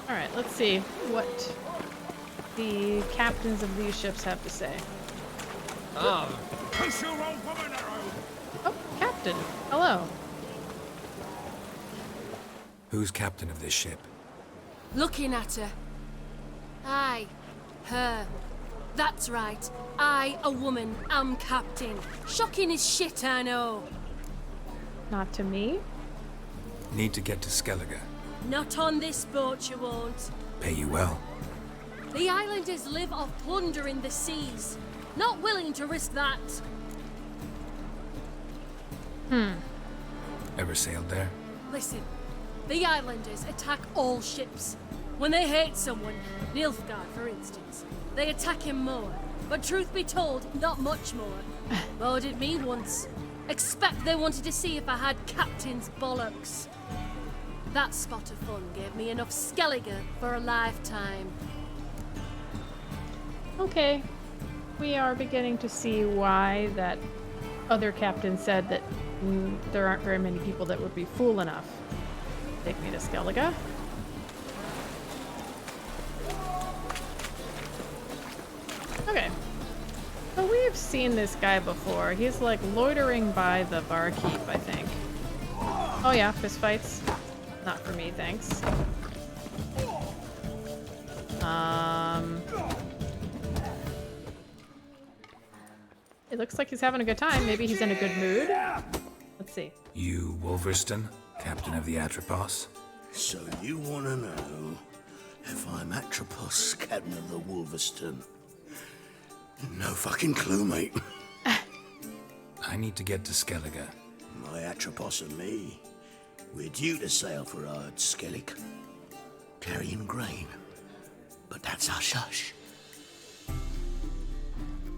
Alright, let's see what the captains of these ships have to say. Oh. Oh, Captain. Hello. Who's captain of this ship? Looking at her. Aye, her. That's right. I, a woman, am captain. Shocking as shit, I know. Not to me. Need to get to Skellige. Not on this boat, you won't. Pay you well. The islanders live off plunder in the seas. Not willing to risk that. Ever sailed there? Listen, the islanders attack all ships. When they hate someone, Nilfgaard for instance, they attack him more. But truth be told, not much more. Murdered me once. Expect they wanted to see if I had captain's bollocks. That spot of fun gave me enough Skellige for a lifetime. Okay. We are beginning to see why that other captain said that there aren't very many people that would be fool enough to take me to Skellige. Okay. So we've seen this guy before. He's like loitering by the barkeep, I think. Oh yeah, fistfights. Not for me, thanks. It looks like he's having a good time. Maybe he's in a good mood. Let's see. You Wolverston, captain of the Atropos? So you want to know if I'm Atropos, captain of the Wolverston? No fucking clue, mate. I need to get to Skellige. My Atropos and me, we're due to sail for our Skellige, carrying grain. But that's hush-hush.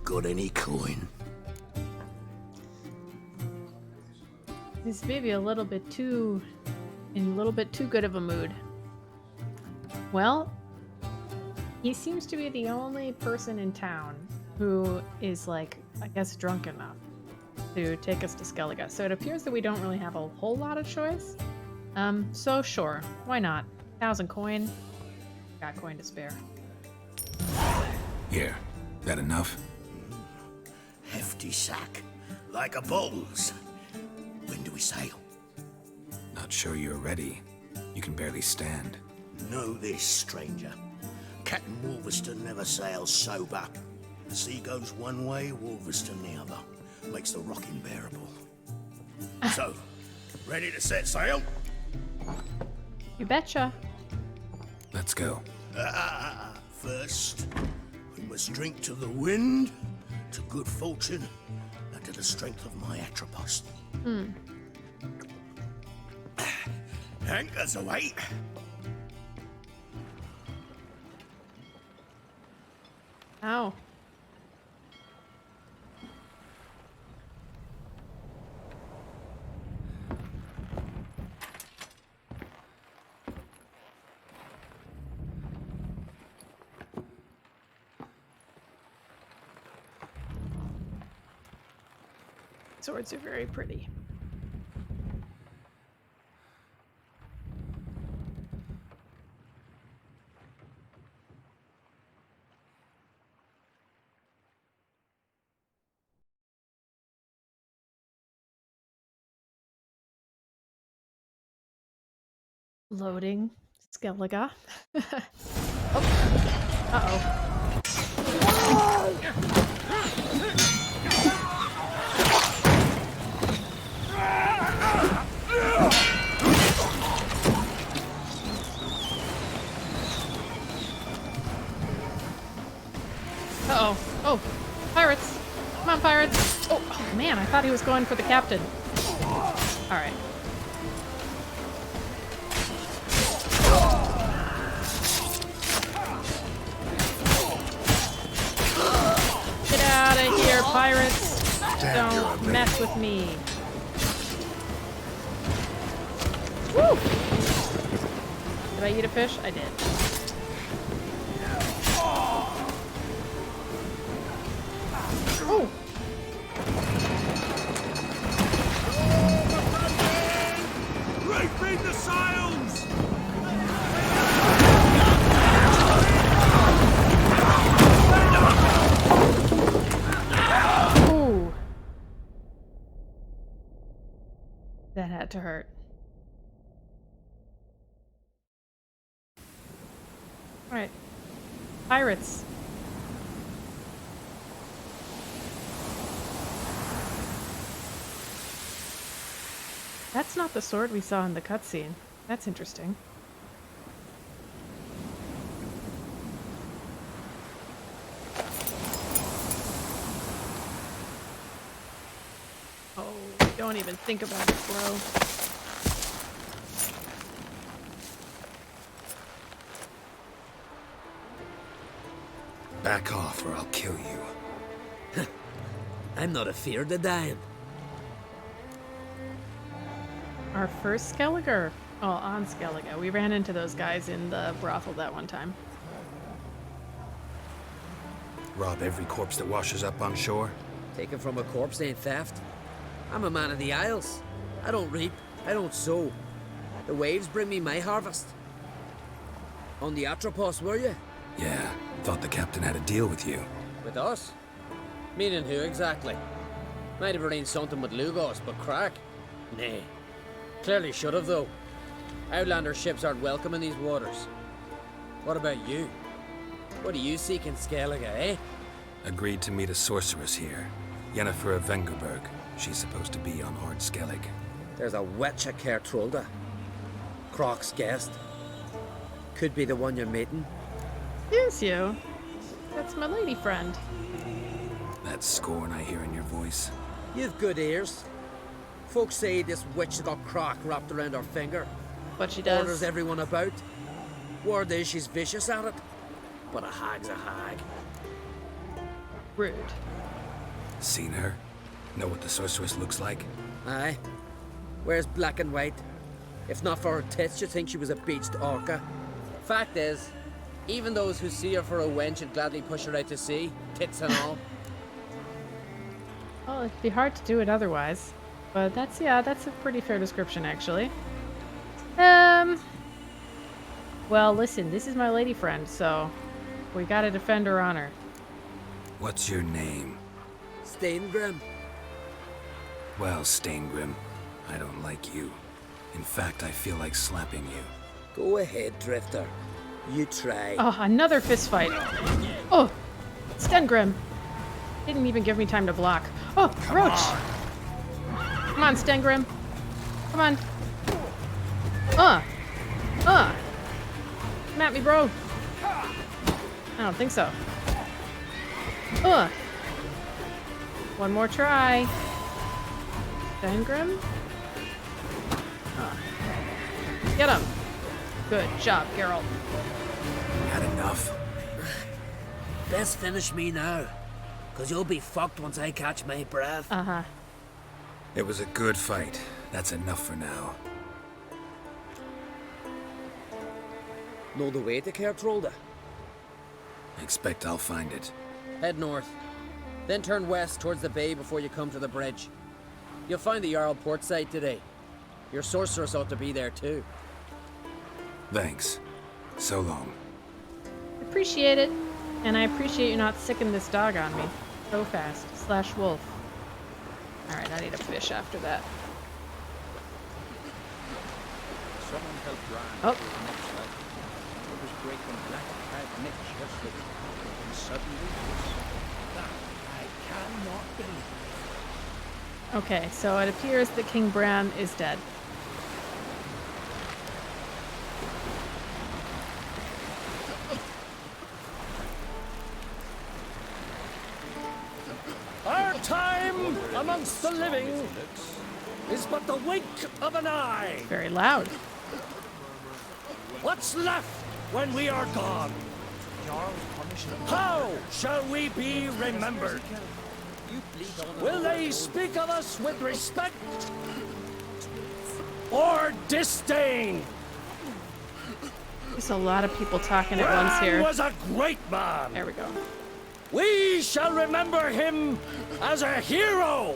Got any coin? He's maybe a little bit too good of a mood. Well, he seems to be the only person in town who is, like, I guess, drunk enough to take us to Skellige. So it appears that we don't really have a whole lot of choice. So sure, why not? 1,000 coin. Got coin to spare. Here, that enough? Hefty sack, like a bull's. When do we sail? Not sure you're ready. You can barely stand. Know this, stranger. Captain Wolverston never sails sober. The sea goes one way, Wolverston the other. Makes the rocking bearable. So, ready to set sail? You betcha. Let's go. First, we must drink to the wind, to good fortune, and to the strength of my Atropos. Anchors away. Ow. Swords are very pretty. Loading Skellige. Oh. Uh-oh. Uh-oh. Oh, pirates. Come on, pirates. Oh, oh, man, I thought he was going for the captain. All right. Get out of here, pirates. Don't mess with me. Woo! Did I eat a fish? I did. Oh! Reefing the sails! that to hurt. Alright. Pirates. That's not the sword we saw in the cutscene. That's interesting. Oh, don't even think about it, bro. Back off or I'll kill you. I'm not afeard of dying. Our first Skellige. Oh, on Skellige. We ran into those guys in the brothel that one time. Rob every corpse that washes up on shore? Taken from a corpse ain't theft. I'm a man of the Isles. I don't reap, I don't sow. The waves bring me my harvest. On the Atropos, were you? Yeah, thought the captain had a deal with you. With us? Meaning who exactly? Might have arranged something with Lugos, but crack? Nay. Clearly should have, though. Outlander ships aren't welcome in these waters. What about you? What do you seek in Skellige, eh? Agreed to meet a sorceress here. Yennefer of Vengerberg. She's supposed to be on Hard Skellig. There's a witch at Kertrolda. Croc's guest. Could be the one you're meeting. Yes, you. That's my lady friend. That scorn I hear in your voice. You've good ears. Folks say this witch has got Croc wrapped around her finger. But she Orders does. everyone about. Word is she's vicious at it. But a hag's a hag. Rude. Seen her? Know what the sorceress looks like? Aye. Wears black and white. If not for her tits, you'd think she was a beached orca. Fact is, even those who see her for a wench would gladly push her out to sea, tits and all. Well, it'd be hard to do it otherwise. But that's a pretty fair description, actually. Well, listen, this is my lady friend, so we gotta defend her honor. What's your name? Steingrim. Well, Steingrim, I don't like you. In fact, I feel like slapping you. Go ahead, Drifter. You try. Oh, another fist fight. Oh, Stengrim. Didn't even give me time to block. Oh, Roach. Come on, Stengrim. Come on. Come at me, bro. I don't think so. One more try. Stengrim. Get him. Good job, Geralt. Had enough? Best finish me now, cause you'll be fucked once I catch my breath. Uh-huh. It was a good fight. That's enough for now. Know the way to Kertrolda? I expect I'll find it. Head north, then turn west towards the bay before you come to the bridge. You'll find the Jarl port site today. Your sorceress ought to be there too. Thanks. So long. Appreciate it. And I appreciate you not sicking this dog on me so fast. / wolf. Alright, I need a fish after that. Someone help Ryan. Oh. It was breaking black cat niche yesterday. And suddenly that I cannot believe. Okay, so it appears that King Bran is dead. Our time amongst the living is but the wink of an eye. Very loud. What's left when we are gone? How shall we be remembered? Will they speak of us with respect or disdain? There's a lot of people talking at once Bran here. was a great man. There we go. We shall remember him as a hero.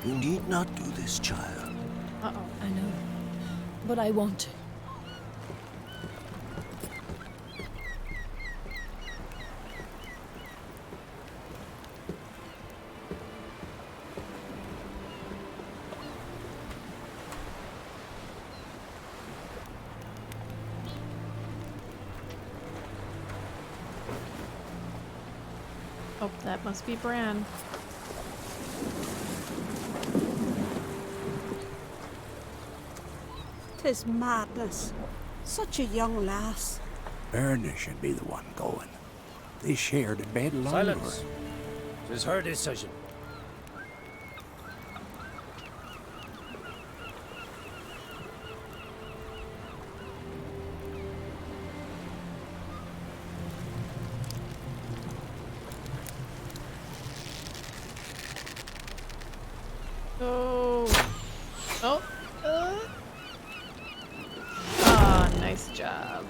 You need not do this, child. Uh-oh. I know. But I want to. Oh, that must be Bran. 'Tis madness. Such a young lass. Erna should be the one going. They shared a bed longer. Silence. It is her decision. Oh. Oh. Ah, nice job.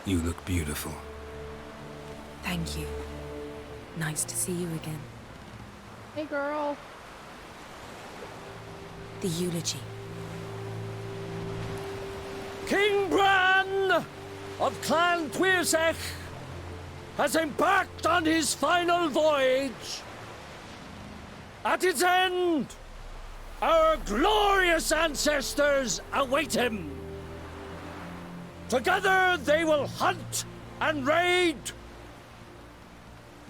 You look beautiful. Thank you. Nice to see you again. Hey, girl. The eulogy. King Bran of Clan Twirsech has embarked on his final voyage. At its end, our glorious ancestors await him. Together they will hunt and raid.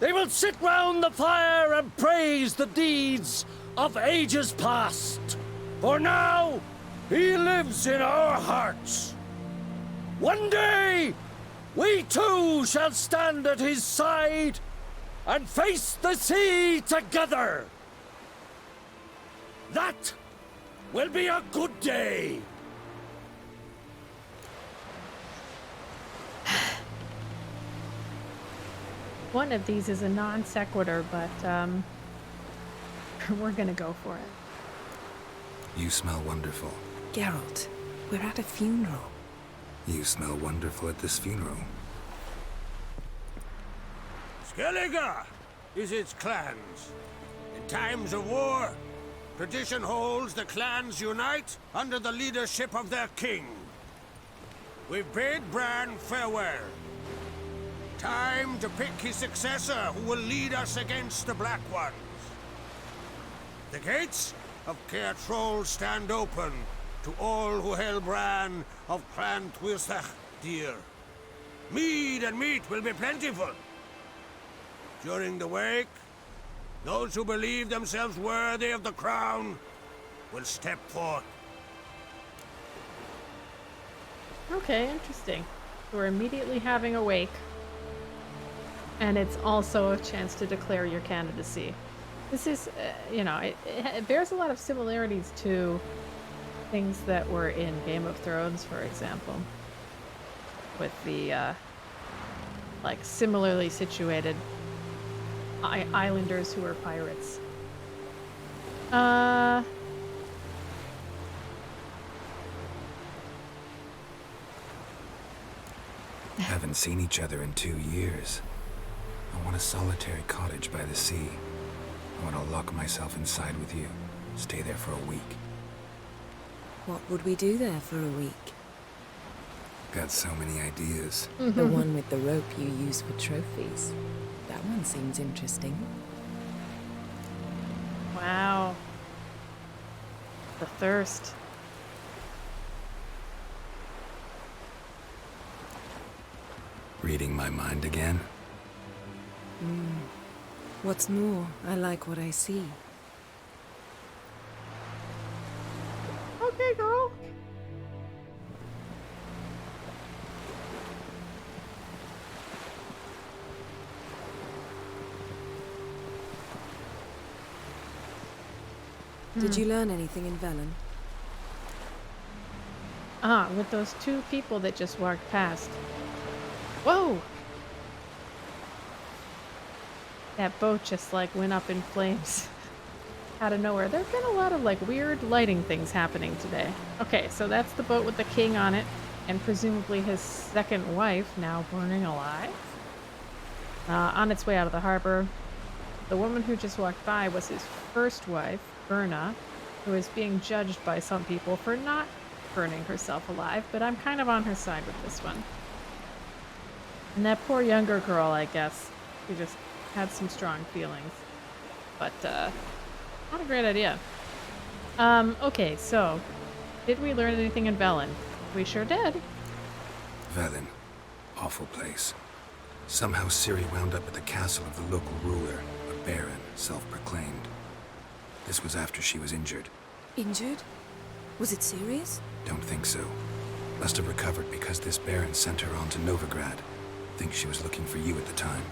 They will sit round the fire and praise the deeds of ages past. For now, he lives in our hearts. One day, we too shall stand at his side and face the sea together. That will be a good day. One of these is a non sequitur, but we're gonna go for it. You smell wonderful. Geralt, we're at a funeral. You smell wonderful at this funeral. Skellige is its clans. In times of war, tradition holds the clans unite under the leadership of their king. We bid Bran farewell. Time to pick his successor who will lead us against the Black Ones. The gates of Caer Troll stand open to all who held Bran of Clan Twirsech dear. Mead and meat will be plentiful. During the wake, those who believe themselves worthy of the crown will step forth. Okay, interesting. We're immediately having a wake. And it's also a chance to declare your candidacy. This is, you know, it bears a lot of similarities to things that were in Game of Thrones, for example. With the, like, similarly situated islanders who are pirates. Haven't seen each other in 2 years. I want a solitary cottage by the sea. I want to lock myself inside with you. Stay there for a week. What would we do there for a week? Got so many ideas. The one with the rope you use for trophies. That one seems interesting. Wow. The thirst. Reading my mind again? What's more, I like what I see. Okay, girl. Did you learn anything in Velen? Ah, with those two people that just walked past. Whoa! that boat just like went up in flames out of nowhere. There have been a lot of like weird lighting things happening today. Okay, so that's the boat with the king on it, and presumably his second wife now burning alive. On its way out of the harbor. The woman who just walked by was his first wife, Berna, who is being judged by some people for not burning herself alive, but I'm kind of on her side with this one. And that poor younger girl, I guess, who just had some strong feelings. But, not a great idea. Okay, so, did we learn anything in Velen? We sure did. Velen. Awful place. Somehow Ciri wound up at the castle of the local ruler, a baron, self-proclaimed. This was after she was injured. Injured? Was it serious? Don't think so. Must have recovered because this baron sent her on to Novigrad. Think she was looking for you at the time.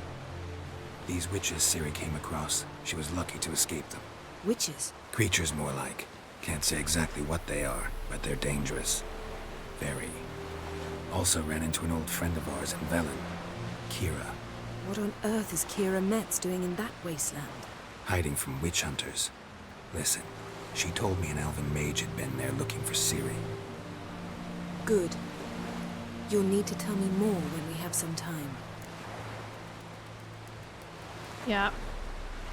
These witches Ciri came across, she was lucky to escape them. Witches? Creatures more like. Can't say exactly what they are, but they're dangerous. Very. Also ran into an old friend of ours in Velen, Kira. What on earth is Kira Metz doing in that wasteland? Hiding from witch hunters. Listen, she told me an elven mage had been there looking for Ciri. Good. You'll need to tell me more when we have some time. Yeah.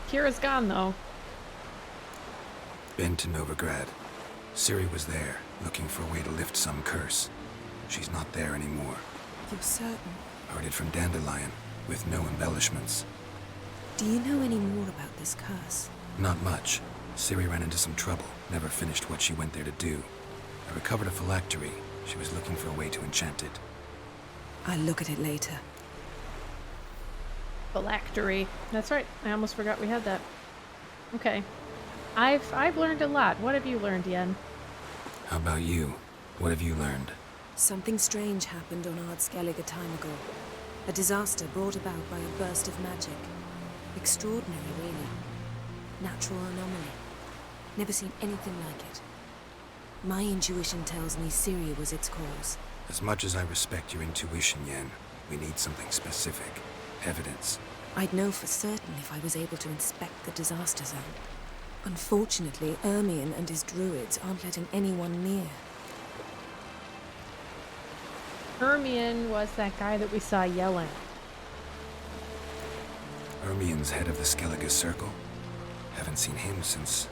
Kira's gone, though. Been to Novigrad. Ciri was there, looking for a way to lift some curse. She's not there anymore. You're certain? Heard it from Dandelion, with no embellishments. Do you know any more about this curse? Not much. Ciri ran into some trouble, never finished what she went there to do. I recovered a phylactery. She was looking for a way to enchant it. I'll look at it later. Phylactery. That's right. I almost forgot we had that. Okay. I've learned a lot. What have you learned, Yen? How about you? What have you learned? Something strange happened on Ard Skellige a time ago. A disaster brought about by a burst of magic. Extraordinary, really. Natural anomaly. Never seen anything like it. My intuition tells me Ciri was its cause. As much as I respect your intuition, Yen, we need something specific. Evidence. I'd know for certain if I was able to inspect the disaster zone. Unfortunately, Ermion and his druids aren't letting anyone near. Ermion was that guy that we saw yelling. Ermion's head of the Skellige Circle? Haven't seen him since...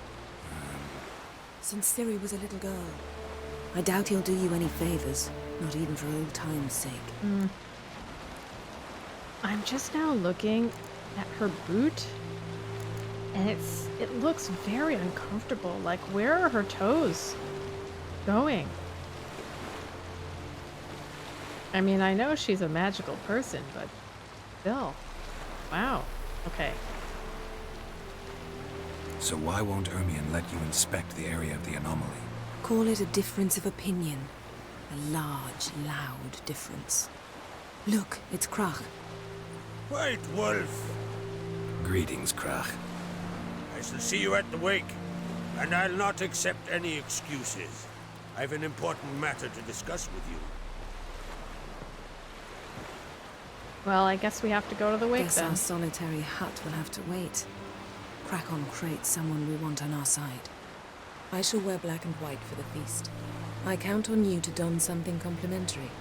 Since Ciri was a little girl. I doubt he'll do you any favors, not even for old time's sake. I'm just now looking at her boot, and it looks very uncomfortable. Like, where are her toes going? I mean, I know she's a magical person, but still. Wow. Okay. So why won't Ermion let you inspect the area of the anomaly? Call it a difference of opinion. A large, loud difference. Look, it's Krach. White Wolf. Greetings, Krach. I shall see you at the wake, and I'll not accept any excuses. I've an important matter to discuss with you. Well, I guess we have to go to the wake Guess then. our solitary hut will have to wait. Krakon Crate's someone we want on our side. I shall wear black and white for the feast. I count on you to don something complimentary.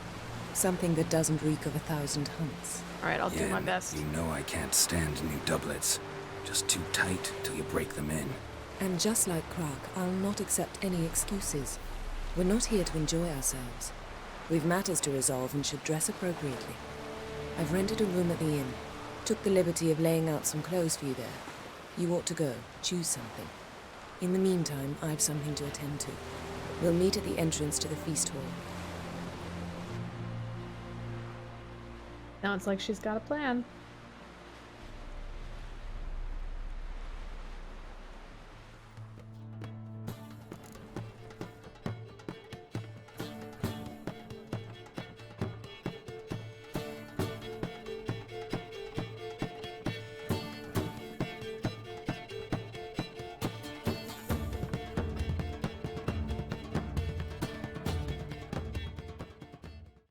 Something that doesn't reek of 1,000 hunts. Alright, I'll do my Yen, best. You know I can't stand new doublets. Just too tight till you break them in. And just like Krak, I'll not accept any excuses. We're not here to enjoy ourselves. We've matters to resolve and should dress appropriately. I've rented a room at the inn. Took the liberty of laying out some clothes for you there. You ought to go. Choose something. In the meantime, I've something to attend to. We'll meet at the entrance to the feast hall. Sounds like she's got a plan.